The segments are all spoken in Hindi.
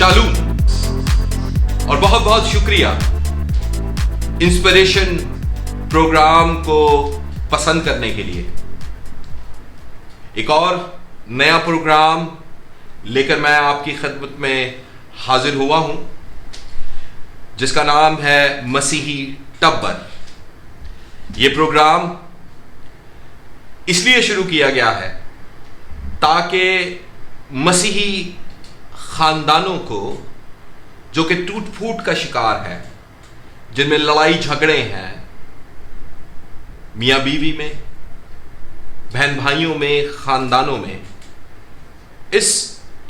शालूम और बहुत बहुत शुक्रिया इंस्पिरेशन प्रोग्राम को पसंद करने के लिए। एक और नया प्रोग्राम लेकर मैं आपकी खिदमत में हाजिर हुआ हूं जिसका नाम है मसीही टब्बर। यह प्रोग्राम इसलिए शुरू किया गया है ताकि मसीही खानदानों को जो कि टूट फूट का शिकार है, जिनमें लड़ाई झगड़े हैं, मियां बीवी में, बहन भाइयों में, खानदानों में, इस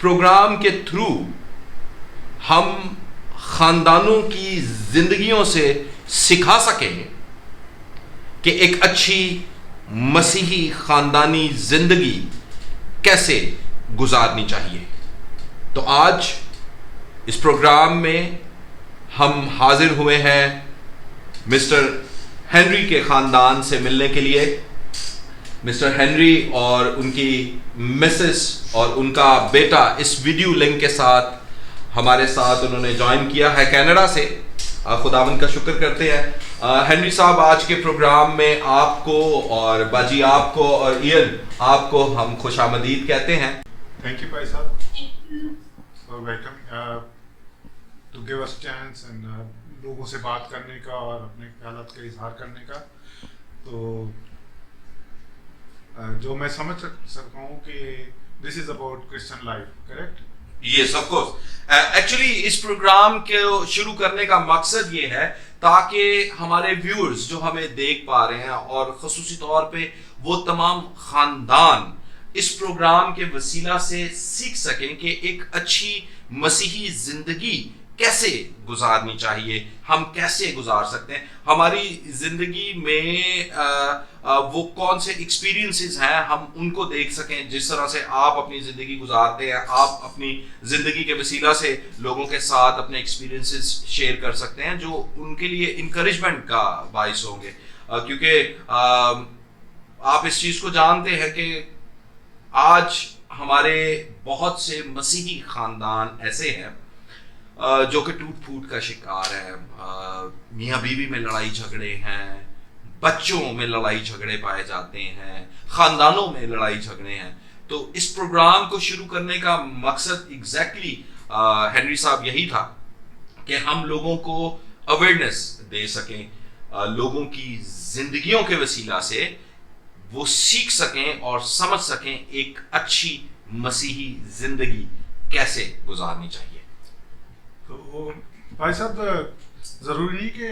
प्रोग्राम के थ्रू हम खानदानों की जिंदगियों से सिखा सकें कि एक अच्छी मसीही खानदानी जिंदगी कैसे गुजारनी चाहिए। तो आज इस प्रोग्राम में हम हाजिर हुए हैं मिस्टर हेनरी के खानदान से मिलने के लिए। मिस्टर हेनरी और उनकी मिसेस और उनका बेटा इस वीडियो लिंक के साथ हमारे साथ उन्होंने ज्वाइन किया है कनाडा से। खुदावंद का शुक्र करते हैं। हेनरी साहब, आज के प्रोग्राम में आपको और बाजी आपको और इयन आपको हम खुशामदीद कहते हैं। थैंक यू भाई साहब और welcome to give us chance and लोगों से बात करने का और अपने ख्यालात का इजहार करने का। तो जो मैं समझ सकता हूँ कि this is about Christian life, correct? Yes, of course. Actually इस प्रोग्राम को शुरू करने का मकसद ये है ताकि हमारे व्यूअर्स जो हमें देख पा रहे हैं और ख़ुसूसी तौर पे वो तमाम खानदान इस प्रोग्राम के वसीला से सीख सकें कि एक अच्छी मसीही जिंदगी कैसे गुजारनी चाहिए, हम कैसे गुजार सकते हैं, हमारी जिंदगी में वो कौन से एक्सपीरियंसेस हैं हम उनको देख सकें। जिस तरह से आप अपनी ज़िंदगी गुजारते हैं, आप अपनी ज़िंदगी के वसीला से लोगों के साथ अपने एक्सपीरियंसेस शेयर कर सकते हैं जो उनके लिए इंकरेजमेंट का बाइस होंगे। क्योंकि आप इस चीज़ को जानते हैं कि आज हमारे बहुत से मसीही खानदान ऐसे हैं जो कि टूट फूट का शिकार है। मियाँ बीवी में लड़ाई झगड़े हैं, बच्चों में लड़ाई झगड़े पाए जाते हैं, खानदानों में लड़ाई झगड़े हैं। तो इस प्रोग्राम को शुरू करने का मकसद एग्जैक्टली हेनरी साहब यही था कि हम लोगों को अवेयरनेस दे सकें, लोगों की जिंदगियों के वसीला से वो सीख सकें और समझ सकें एक अच्छी मसीही जिंदगी कैसे गुजारनी चाहिए। तो भाई साहब, जरूरी नहीं कि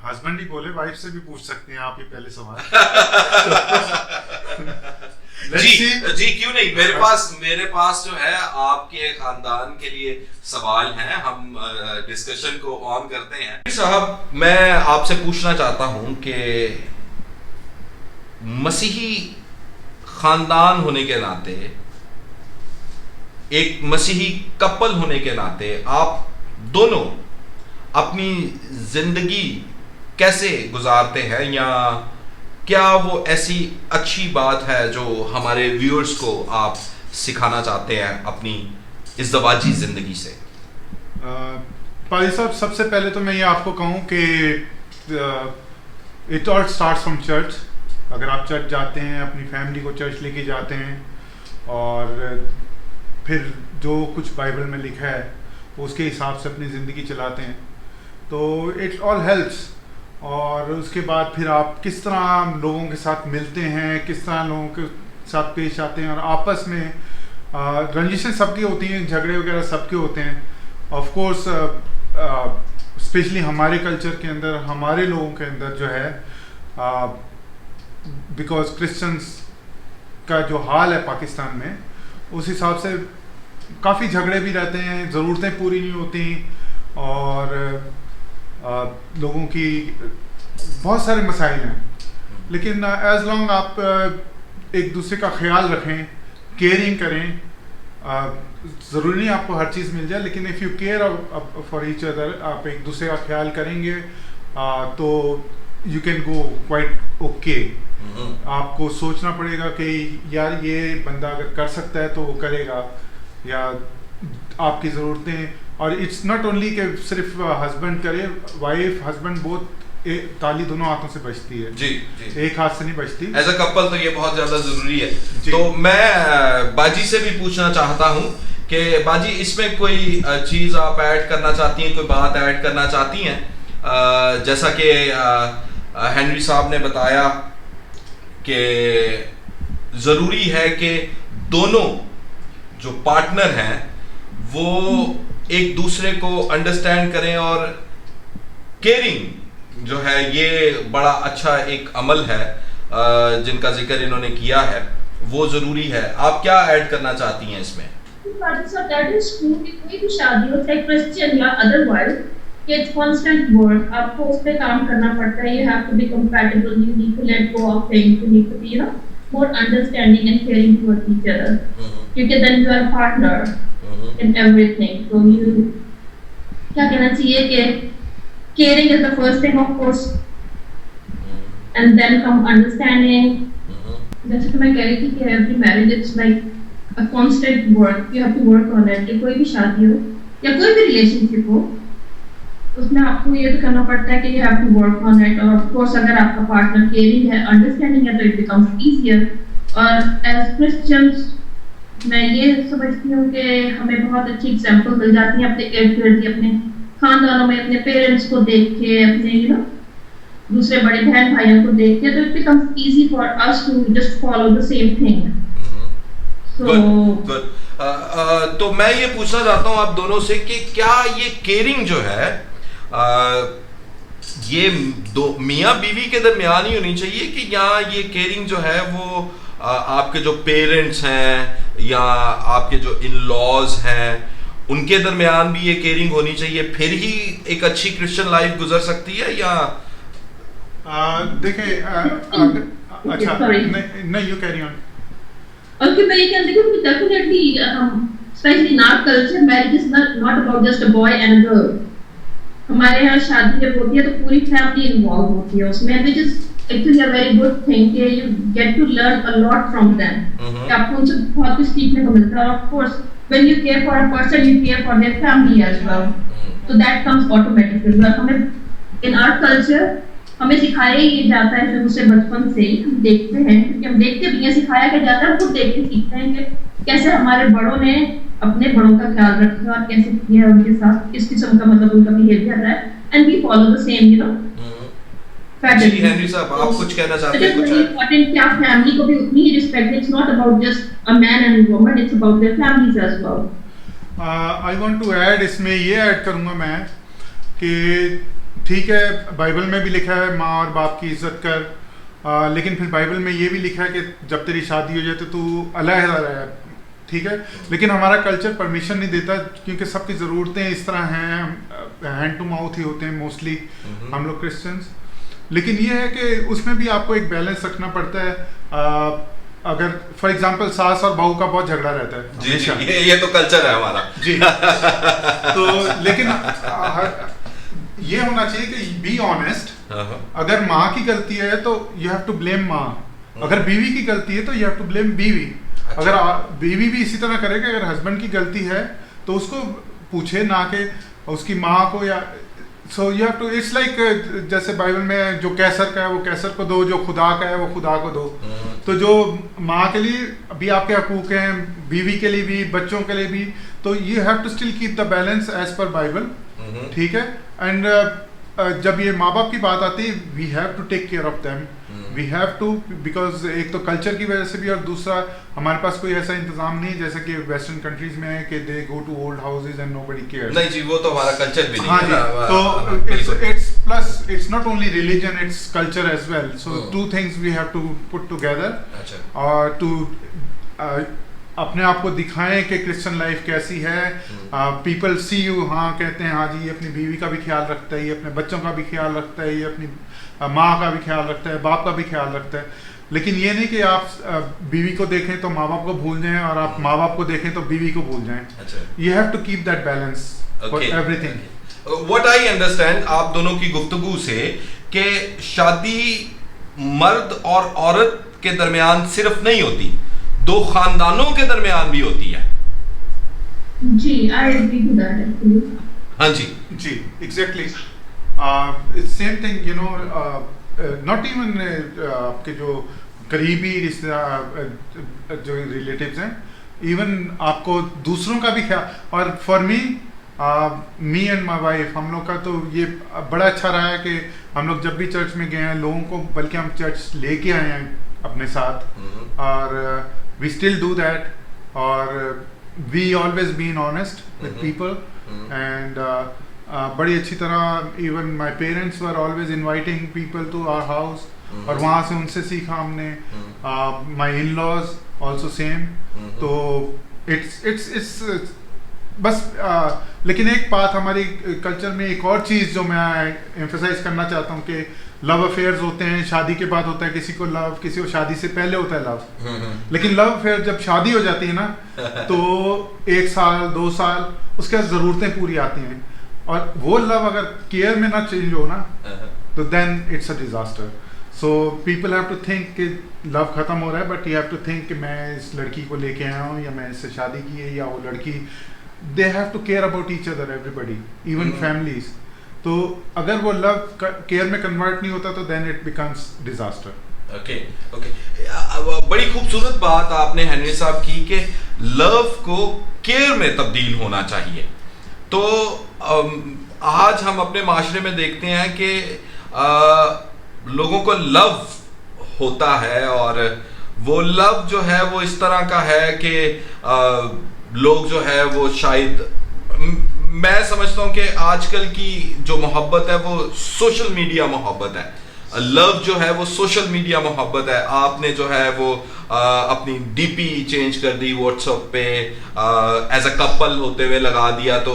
हस्बैंड ही बोले, वाइफ से भी पूछ सकते हैं आप ही पहले सवाल। जी क्यों नहीं, मेरे पास जो है आपके खानदान के लिए सवाल हैं, हम डिस्कशन को ऑन करते हैं। साहब, मैं आपसे पूछना चाहता हूं कि मसीही खानदान होने के नाते, एक मसीही कपल होने के नाते आप दोनों अपनी जिंदगी कैसे गुजारते हैं, या क्या वो ऐसी अच्छी बात है जो हमारे व्यूअर्स को आप सिखाना चाहते हैं अपनी इज़्दवाजी जिंदगी से? भाई साहब, सबसे पहले तो मैं ये आपको कहूँ कि it all starts from church. अगर आप चर्च जाते हैं, अपनी फैमिली को चर्च लेके जाते हैं और फिर जो कुछ बाइबल में लिखा है उसके हिसाब से अपनी ज़िंदगी चलाते हैं, तो इट ऑल हेल्प्स। और उसके बाद फिर आप किस तरह लोगों के साथ मिलते हैं, किस तरह लोगों के साथ पेश आते हैं, और आपस में रंजिशें सबकी होती हैं, झगड़े वगैरह सबके होते हैं। ऑफ कोर्स स्पेशली हमारे कल्चर के अंदर, हमारे लोगों के अंदर जो है, बिकॉज क्रिश्चियंस का जो हाल है पाकिस्तान में, उस हिसाब से काफ़ी झगड़े भी रहते हैं, ज़रूरतें पूरी नहीं होती और लोगों की बहुत सारे मसाइल हैं। लेकिन एज लॉन्ग आप एक दूसरे का ख्याल रखें, केयरिंग करें, ज़रूरी नहीं आपको हर चीज़ मिल जाए, लेकिन if you care for each other, आप एक दूसरे का ख्याल करेंगे तो you can go quite okay. आपको सोचना पड़ेगा कि यार ये बंदा अगर कर सकता है तो वो करेगा, या आपकी ज़रूरतें, और इट्स नॉट ओनली कि सिर्फ हस्बैंड करे, वाइफ हस्बैंड बोथ ताली दोनों हाथों से बजती है, जी जी, एक हाथ से नहीं बजती। एज अ कपल तो ये बहुत ज्यादा जरूरी है। जी। तो मैं बाजी से भी पूछना चाहता हूँ कि बाजी, इसमें कोई चीज आप ऐड करना चाहती हैं, कोई बात ऐड करना चाहती हैं? जैसा कि हेनरी साहब ने बताया कि जरूरी है कि दोनों जो पार्टनर हैं वो एक दूसरे को अंडरस्टैंड करें, और केयरिंग जो है ये बड़ा अच्छा एक अमल है जिनका जिक्र इन्होंने किया है, वो जरूरी है। आप क्या ऐड करना चाहती हैं इसमें? दैट इज ट्रू कि कोई भी शादी हो, चाहे क्रिश्चियन या अदरवाइज, इट्स कांस्टेंट वर्क, आपको उस पे काम करना पड़ता है। You have to be compatible, you need to let go of things, you need to be more understanding and caring towards each other, क्योंकि then you are a partner in everything. So you क्या कहना चाहिए कि caring is the first thing, of course, and then come understanding. जैसे तो मैं कह रही थी कि every marriage it's like a constant work, you have to work on it. कि कोई भी शादी हो या कोई भी relationship हो, उसमें आपको ये तो करना पड़ता है कि you have to work on it. और of course अगर आपका partner caring है, understanding है, तो it becomes easier. और as Christians मैं ये समझती हूँ कि हमें बहुत अच्छी एग्जाम्पल मिल जाती है अपने इर्द गिर्द, अपने खानदानों में, अपने पेरेंट्स को देख के, अपने दूसरे बड़े बहन भाइयों को देख के, तो it becomes easy for us to just follow the same thing. So good. तो मैं ये पूछना चाहता हूँ आप दोनों से कि क्या ये केयरिंग जो है ये दो मियाँ बीवी के दरमियान ही होनी चाहिए, कि यहाँ ये केयरिंग जो है वो आपके जो पेरेंट्स हैं या आपके जो इन लॉज हैं उनके दरमियान भी ये केयरिंग होनी चाहिए, फिर ही एक अच्छी क्रिश्चियन लाइफ गुजर सकती है? या देखिए अच्छा नहीं, यू कैरी ऑन। Okay, मैं ये कहती हूँ कि definitely, especially in our culture, marriage is not about just a boy and a girl. हमारे यहाँ शादी जब होती है तो पूरी फैमिली इन्वॉल्व होती है उसमें, which is actually a very good thing कि you get to learn a lot from them. कि आपको उनसे बहुत कुछ सीखने को मिलता है। Of course, when you care for a person, you care for their family as well. So that comes automatically. और हमें in our culture हमें सिखाया ही जाता है शुरू से, बचपन से ही हम देखते हैं, क्योंकि हम देखते भी हैं, सिखाया क्या जाता है, खुद देख के सीखते हैं कि कैसे हमारे बड़ों ने अपने बड़ों का ख्याल रखा और कैसे किया उनके साथ, किस किस्म का मतलब उनका बिहेवियर है, and we follow the same जी। हेनरी साहब, आप कुछ कहना चाहते हैं? कुछ इम्पोर्टेंट कि आप फैमिली को भी उतनी ही respect, it's not about just a man and a woman, it's about their families as well. I want to add, इसमें ये ऐड करूंगा मैं कि ठीक है, बाइबल में भी लिखा है माँ और बाप की इज्जत कर, लेकिन फिर बाइबल में ये भी लिखा है कि जब तेरी शादी हो जाए तो तू अलग रहे, ठीक है। लेकिन हमारा कल्चर परमिशन नहीं देता, क्योंकि सबकी ज़रूरतें इस तरह हैं, हैंड टू माउथ ही होते हैं मोस्टली हम लोग क्रिश्चियंस। लेकिन ये है कि उसमें भी आपको एक बैलेंस रखना पड़ता है। अगर फॉर एग्जांपल सास और बहू का बहुत झगड़ा रहता है जी जी, ये तो कल्चर है हमारा जी तो लेकिन ये होना चाहिए कि बी ऑनेस्ट, अगर माँ की गलती है तो यू हैव टू ब्लेम माँ, अगर बीवी की गलती है तो यू हैव टू ब्लेम बीवी। अगर बीवी भी इसी तरह करे कि अगर हस्बैंड की गलती है तो उसको पूछे, ना कि उसकी माँ को, या so you have to, it's like जैसे बाइबल में जो कैसर का है वो कैसर को दो, जो खुदा का है वो खुदा को दो। तो जो माँ के लिए भी आपके हकूक हैं, बीवी के लिए भी, बच्चों के लिए भी, तो you have to still keep the balance as per Bible, ठीक है। एंड जब ये माँ बाप की बात आती है, we have to take care of them, we have to, because एक तो कल्चर की वजह से भी, और दूसरा हमारे पास कोई ऐसा इंतजाम नहीं जैसे कि वेस्टर्न कंट्रीज में है कि they go to old houses and nobody cares. नहीं जी, वो तो हमारा कल्चर भी नहीं हाँ है ना। तो it's plus it's not only religion, it's culture as well. So two things we have to put together और टू अपने आप को दिखाएं कि क्रिश्चियन लाइफ कैसी है। पीपल सी यू, हाँ कहते हैं हाँ जी ये अपनी बीवी का भी ख्याल रखता है, ये अपने बच्चों का भी ख्याल रखता है, ये अपनी माँ का भी ख्याल रखता है, बाप का भी ख्याल रखता है। लेकिन ये नहीं कि आप बीवी को देखें तो माँ बाप को भूल जाएं, और आप माँ बाप को देखें तो बीवी को भूल जाएं। You have to keep that balance for everything. What I understand आप दोनों की गुफ्तगू से कि शादी मर्द और औरत के दरमियान सिर्फ नहीं होती, दो खानदानों के दरमियान भी होती है। जी I agree to that actually. हाँ जी जी exactly same thing you know not even आपके जो करीबी रिश्तेदार जो रिलेटिव्स हैं, इवन आपको दूसरों का भी ख्याल, और for me and my wife, हम लोग का तो ये बड़ा अच्छा रहा है कि हम लोग जब भी चर्च में गए हैं लोगों को, बल्कि हम चर्च लेके आए हैं अपने साथ, और वी स्टिल डू दैट, और we always been honest with people, and बड़ी अच्छी तरह even my parents were always inviting people to our house, और वहाँ से उनसे सीखा हमने, my in laws also same. तो इट्स बस लेकिन एक बात हमारी कल्चर में, एक और चीज़ जो मैं एम्फेसाइज करना चाहता हूँ कि लव अफेयर्स होते हैं, शादी के बाद होता है, किसी को लव, किसी को शादी से पहले होता है लव, लेकिन लव अफेयर जब शादी हो जाती है ना तो 1 साल 2 साल उसके बाद ज़रूरतें पूरी आती हैं, और वो लव अगर केयर में ना चेंज हो ना तो then it's a disaster. So people have to think कि लव खत्म हो रहा है, but you have to think कि मैं इस लड़की को लेके आया हूँ या मैं इससे शादी की है, या वो लड़की, they have to care about each other, everybody, even families. तो अगर वो लव केयर में कन्वर्ट नहीं होता तो then it becomes disaster. Okay okay, बड़ी खूबसूरत बात आपने हेनरी साहब की कि लव को केयर में तब्दील होना चाहिए। तो आज हम अपने माशरे में देखते हैं कि लोगों को लव होता है, और वो लव जो है वो इस तरह का है कि लोग जो है वो शायद, मैं समझता हूँ कि आजकल की जो मोहब्बत है वो सोशल मीडिया मोहब्बत है। लव जो है वो सोशल मीडिया मोहब्बत है। आपने जो है वो अपनी डीपी चेंज कर दी व्हाट्सएप पे, एज अ कपल होते हुए लगा दिया, तो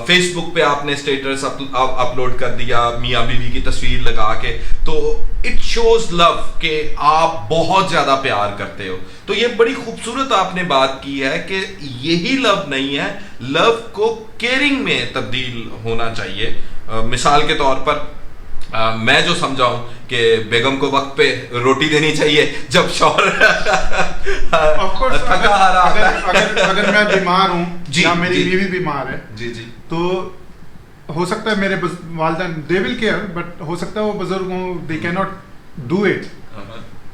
फेसबुक पे आपने स्टेटस अपलोड कर दिया मियाँ बीवी की तस्वीर लगा के, तो इट शोज लव कि आप बहुत ज़्यादा प्यार करते हो। तो ये बड़ी खूबसूरत आपने बात की है कि यही लव नहीं है, लव को केयरिंग में तब्दील होना चाहिए। मिसाल के तौर पर मैं जो समझाऊं कि बेगम को वक्त पे रोटी देनी चाहिए जब शौहर थका हारा आता है। अगर मैं बीमार हूँ या मेरी जी। बीवी बीमार है जी जी, तो हो सकता है मेरे वालिदैन दे विल केयर, बट हो सकता है वो बुजुर्ग हों, they can not do it,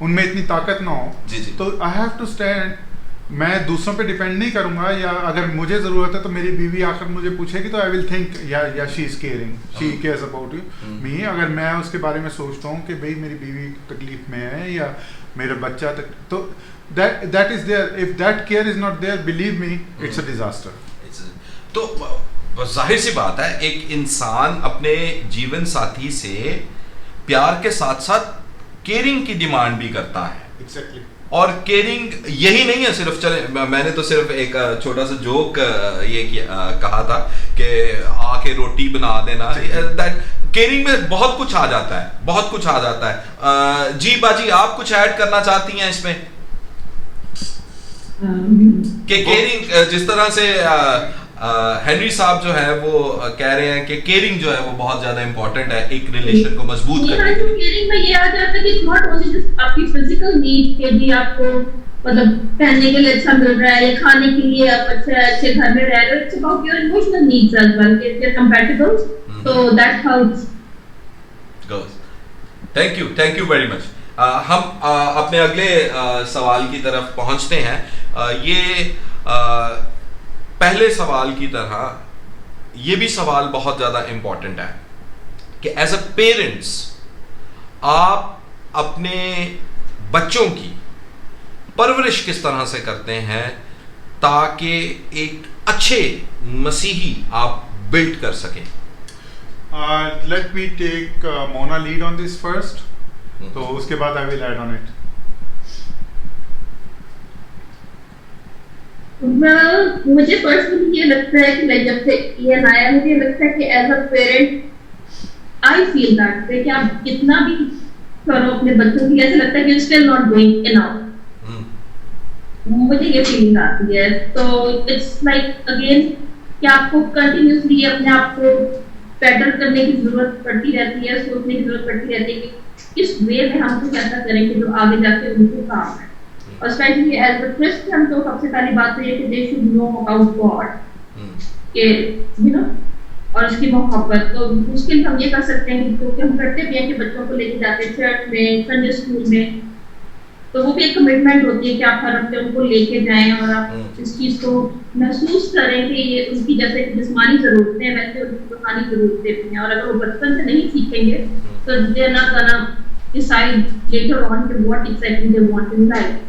उनमें इतनी ताकत ना हो। जी जी, तो आई हैव टू स्टैंड, मैं दूसरों पे डिपेंड नहीं करूंगा, या अगर मुझे ज़रूरत है तो मेरी बीवी आकर मुझे पूछेगी तो आई विल थिंक या she is caring, she cares about you me. अगर मैं उसके बारे में सोचता हूँ कि भाई मेरी बीवी तकलीफ में है या मेरा बच्चा तो that is there, if that care is not there, believe me it's a disaster. तो जाहिर सी बात है, एक इंसान अपने जीवन साथी से प्यार के साथ साथ केयरिंग की डिमांड भी करता है। एग्जैक्टली। और केयरिंग यही नहीं है सिर्फ, चले मैंने तो सिर्फ एक छोटा सा जोक ये कहा था कि आके रोटी बना देना, दैट केयरिंग में बहुत कुछ आ जाता है, बहुत कुछ आ जाता है। जी बाजी, आप कुछ ऐड करना चाहती हैं इसमें कि केयरिंग जिस तरह से हेनरी साहब जो है वो कह रहे हैं कि केयरिंग जो है वो बहुत ज्यादा इंपॉर्टेंट है एक रिलेशन को मजबूत करने के लिए। केयरिंग में ये आ जाता है कि नॉट ओनली जस्ट आपकी फिजिकल नीड के भी आपको मतलब पहनने के लिए अच्छा मिल रहा है या खाने के लिए आप अच्छे घर में रह रहे हो, it's about your emotional needs as well, if they are compatible, so that helps. Good, thank you very much. हम अपने अगले सवाल की तरफ पहुंचते हैं। ये पहले सवाल की तरह ये भी सवाल बहुत ज़्यादा इम्पॉर्टेंट है कि एज अ पेरेंट्स आप अपने बच्चों की परवरिश किस तरह से करते हैं ताकि एक अच्छे मसीही आप बिल्ड कर सकें। Let me take Mona lead on this first, तो उसके बाद I will add on it. मुझे पर्सनली ये लगता है कि जब से ये आया मुझे लगता है कि as a parent I feel that कि आप कितना भी करो अपने बच्चों की, ऐसा लगता है कि स्टिल नॉट गोइंग इनफ। मुझे ये फीलिंग आती है। तो इट्स लाइक अगेन कि आपको कंटिन्यूसली अपने आप को बेटर करने की जरूरत पड़ती रहती है, सोचने की जरूरत पड़ती रहती है कि किस वे में हम कुछ ऐसा करेंगे जो आगे जाके उनको काम है। और स्पेशली एज अ क्रिश्चियन तो सबसे पहली बात तो ये कि they should know about God, कि यू नो और उसकी मोहब्बत। तो मुश्किल हम ये कर सकते हैं क्योंकि हम करते भी हैं कि बच्चों को लेके जाते हैं चर्च में, संडे स्कूल में, तो वो भी एक कमिटमेंट होती है कि आप हर हफ्ते उनको लेके जाएं और आप इस चीज को महसूस करें कि ये उनकी जैसे जिस्मानी जरूरतें हैं वैसे उनकी रूहानी जरूरतें भी हैं। और अगर वो बचपन से नहीं सीखेंगे तो they are not gonna decide later on कि what exactly they want in life.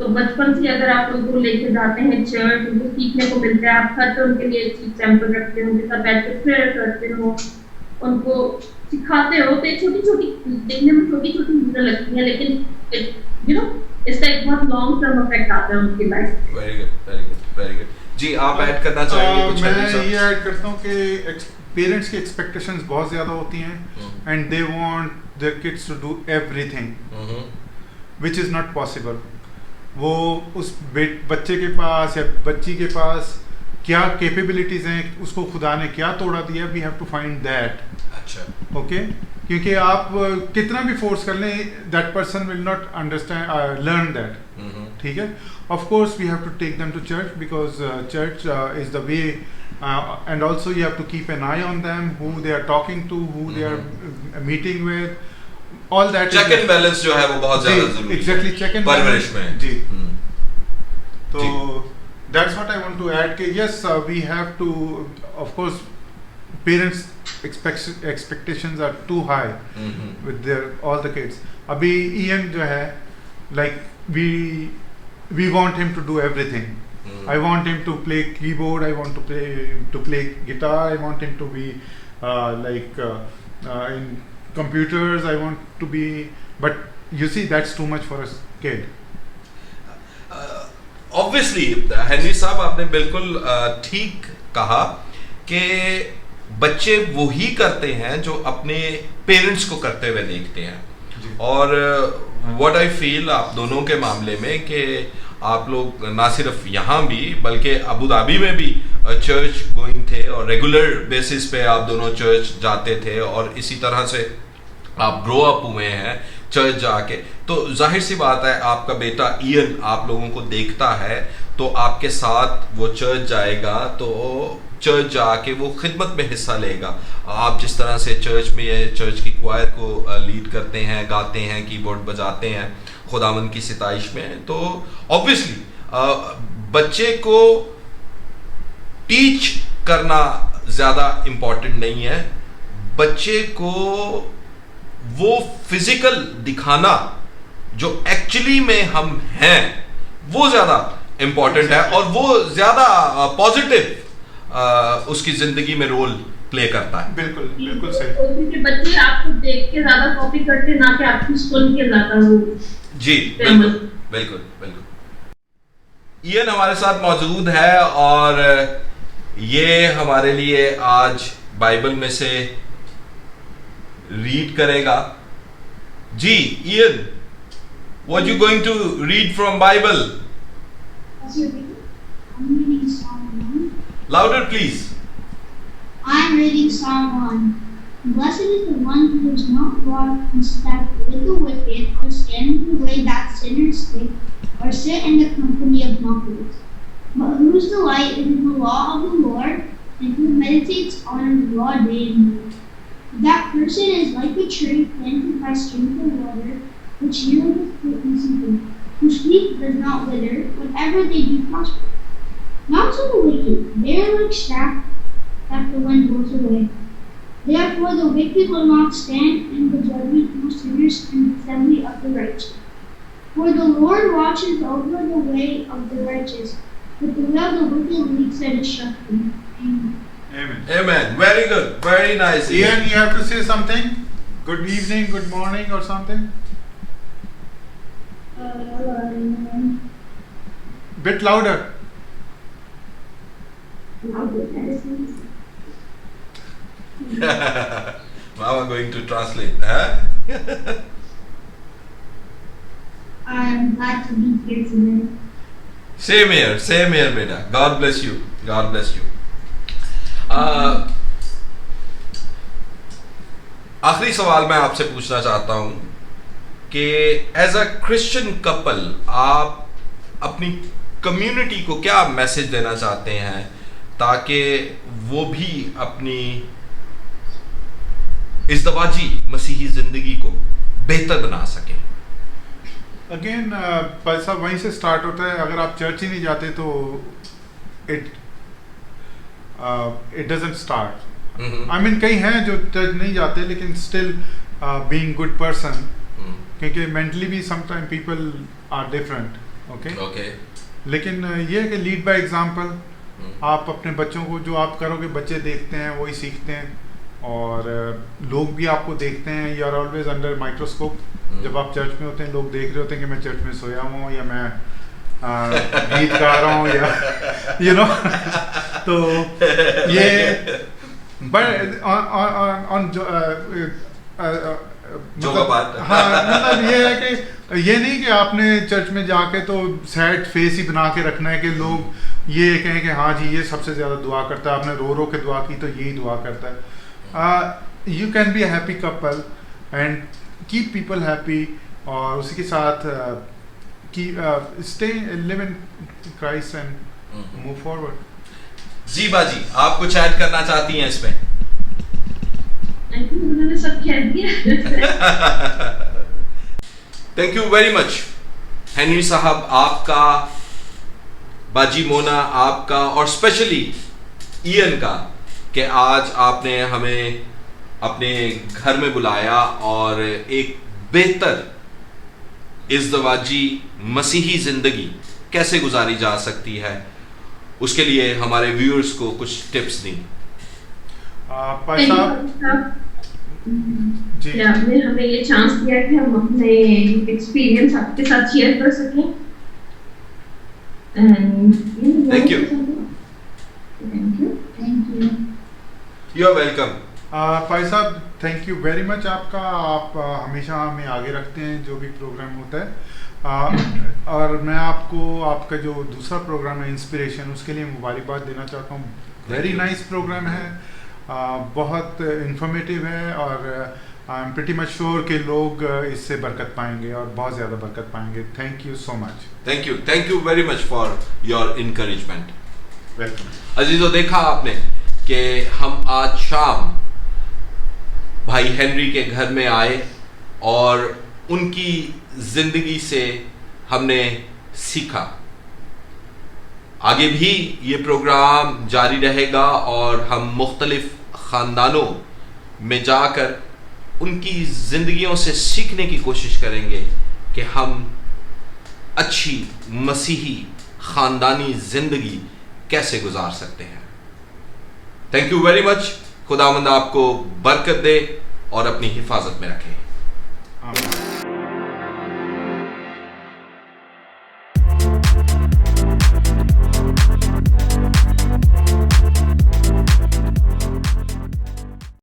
तो बचपन से अगर आप उनको लेके जाते हैं चर्च, उनको सीखने को मिलता है, आप घर पे उनके लिए एग्जाम्पल रखते हो, उनके साथ बैठ के प्रेयर करते हो, उनको सिखाते हो, तो छोटी छोटी देखने में छोटी छोटी चीजें लगती हैं लेकिन यू नो इसका एक बहुत लॉन्ग टर्म इफेक्ट आता है उनकी life. Very good very good very good. जी आप ऐड करना चाहेंगे कुछ? मैं ये ऐड करता हूँ कि पेरेंट्स की एक्सपेक्टेशंस बहुत ज़्यादा होती हैं and they want their kids to do everything which is not possible. वो उस बच्चे के पास या बच्ची के पास क्या कैपेबिलिटीज़ हैं, उसको खुदा ने क्या तोड़ा दिया, we have to find that. अच्छा ओके, क्योंकि आप कितना भी फोर्स कर लें that person will not understand learn that. ठीक है, of course we have to take them to church because church is the way and also you have to keep an eye on them, who they are talking to, who they are meeting with, all that. Check and balance जो है वो बहुत ज्यादा जरूरी है। एग्जैक्टली, चेक एंड परवरिश में जी। तो that's what I want to add कि yes we have to, of course parents expectations are too high with their all the kids। अभी Ian जो है like we want him to do everything। I want him to play keyboard, I want to play guitar, I want him to be in computers, I want to be, but you see that's too much for a kid। Obviously Henry साहब आपने बिल्कुल ठीक कहा कि बच्चे वो ही करते हैं जो अपने पेरेंट्स को करते हुए देखते हैं। और व्हाट आई फील आप दोनों के मामले में कि आप लोग ना सिर्फ यहाँ भी बल्कि अबू धाबी में भी चर्च गोइंग थे और रेगुलर बेसिस पे आप दोनों चर्च जाते थे और इसी तरह से आप ग्रो अप हुए हैं चर्च जाके। तो जाहिर सी बात है आपका बेटा ईयन आप लोगों को देखता है तो आपके साथ वो चर्च जाएगा, तो चर्च जाके वो खिदमत में हिस्सा लेगा। आप जिस तरह से चर्च में चर्च की क्वायर को लीड करते हैं, गाते हैं, कीबोर्ड बजाते हैं खुदावंद की सिताइश में, तो ऑब्वियसली बच्चे को टीच करना ज़्यादा इम्पॉर्टेंट नहीं है, बच्चे को वो फिजिकल दिखाना जो एक्चुअली में हम हैं वो ज़्यादा इम्पॉर्टेंट है और वो ज़्यादा पॉजिटिव उसकी ज़िंदगी में रोल प्ले करता है। बिल्कुल बिल्कुल सही। क्योंकि बच्चे आपको देख के ज़्यादा कॉपी करते ना कि आपकी सुन के ज़्यादा वो। जी बिल्कुल बिल्कुल बिल्कुल। ईयन हमारे साथ मौजूद है और ये हमारे लिए आज बाइबल में से रीड करेगा। जी Ian, what you going to read from Bible? I'm reading Psalm 1. Louder please. I'm reading Psalm 1. Blessed is the one who does not walk in step with the wicked, or stand in the way that sinners take, or sit in the company of mockers, but whose delight is in the law of the Lord, and who meditates on his law day and night. That person is like a tree planted by streams of water, which yields its fruit in season, whose leaf does not wither. Whatever they do prosper. Not so the wicked; they are like chaff that the wind blows away. Therefore the wicked will not stand in the judgment, nor sinners in the assembly of the righteous. For the Lord watches over the way of the righteous, but the way of the wicked leads to destruction. Amen. Amen. Amen. Very good. Very nice. Ian, you have to say something. Good evening, good morning, or something. Bit louder. Mama going to translate. Huh? I am glad to be here today. Same here, beta. God bless you. God bless you. आखिरी सवाल मैं आपसे पूछना चाहता हूं कि एज अ क्रिश्चियन कपल आप अपनी कम्युनिटी को क्या मैसेज देना चाहते हैं ताकि वो भी अपनी इज़्दवाजी मसीही ज़िंदगी को बेहतर बना सकें? अगेन पैसा वहीं से स्टार्ट होता है. अगर आप चर्च ही नहीं जाते तो it doesn't start. I mean कई हैं जो चर्च नहीं जाते लेकिन स्टिल बीइंग गुड पर्सन, क्योंकि मेंटली भी sometime people are different. Okay. लेकिन ये है कि लीड बाय एग्जांपल. आप अपने बच्चों को जो आप करोगे बच्चे देखते हैं वही सीखते हैं, और लोग भी आपको देखते हैं. You are always under microscope. जब आप चर्च में होते हैं लोग देख रहे होते हैं कि मैं चर्च में सोया हूँ या मैं गीत गा रहा हूँ या यू नो. तो ये बट ऑन हाँ, मतलब ये है कि ये नहीं कि आपने चर्च में जाके तो सैड फेस ही बना के रखना है कि लोग ये कहें कि हाँ जी ये सबसे ज़्यादा दुआ करता है, आपने रो रो के दुआ की तो यही दुआ करता है. You can be a happy couple and keep people happy, और उसी के साथ stay live in Christ and move forward. जी बाजी, आप कुछ ऐड करना चाहती हैं इसमें? उन्होंने सब कह दिया. Thank you very much Henry साहब, आपका, बाजी मोना आपका, और स्पेशली ईयन का, कि आज आपने हमें अपने घर में बुलाया और एक बेहतर इज़्दवाजी मसीही ज़िंदगी कैसे गुजारी जा सकती है उसके लिए हमारे व्यूअर्स को कुछ टिप्स दी. जी, आपने हमें ये चांस दिया कि हम अपने एक्सपीरियंस आपके साथ शेयर कर सकें. Thank you. You are welcome. भाई साहब थैंक यू वेरी मच आपका. आप हमेशा हमें आगे रखते हैं जो भी प्रोग्राम होता है. और मैं आपको आपका जो दूसरा प्रोग्राम है इंस्पिरेशन, उसके लिए मुबारकबाद देना चाहता हूँ. वेरी नाइस प्रोग्राम है, बहुत इंफॉर्मेटिव है, और I am pretty much sure कि लोग इससे बरकत पाएंगे और बहुत ज़्यादा बरकत पाएंगे. Thank you so much. Thank you very much for your encouragement. Welcome. अजीजों, देखा आपने कि हम आज शाम भाई हेनरी के घर में आए और उनकी ज़िंदगी से हमने सीखा. आगे भी ये प्रोग्राम जारी रहेगा और हम मुख्तलिफ ख़ानदानों में जाकर उनकी ज़िंदगियों से सीखने की कोशिश करेंगे कि हम अच्छी मसीही ख़ानदानी ज़िंदगी कैसे गुजार सकते हैं. Thank you very much. खुदावंद आपको बरकत दे और अपनी हिफाजत में रखे. आमीन.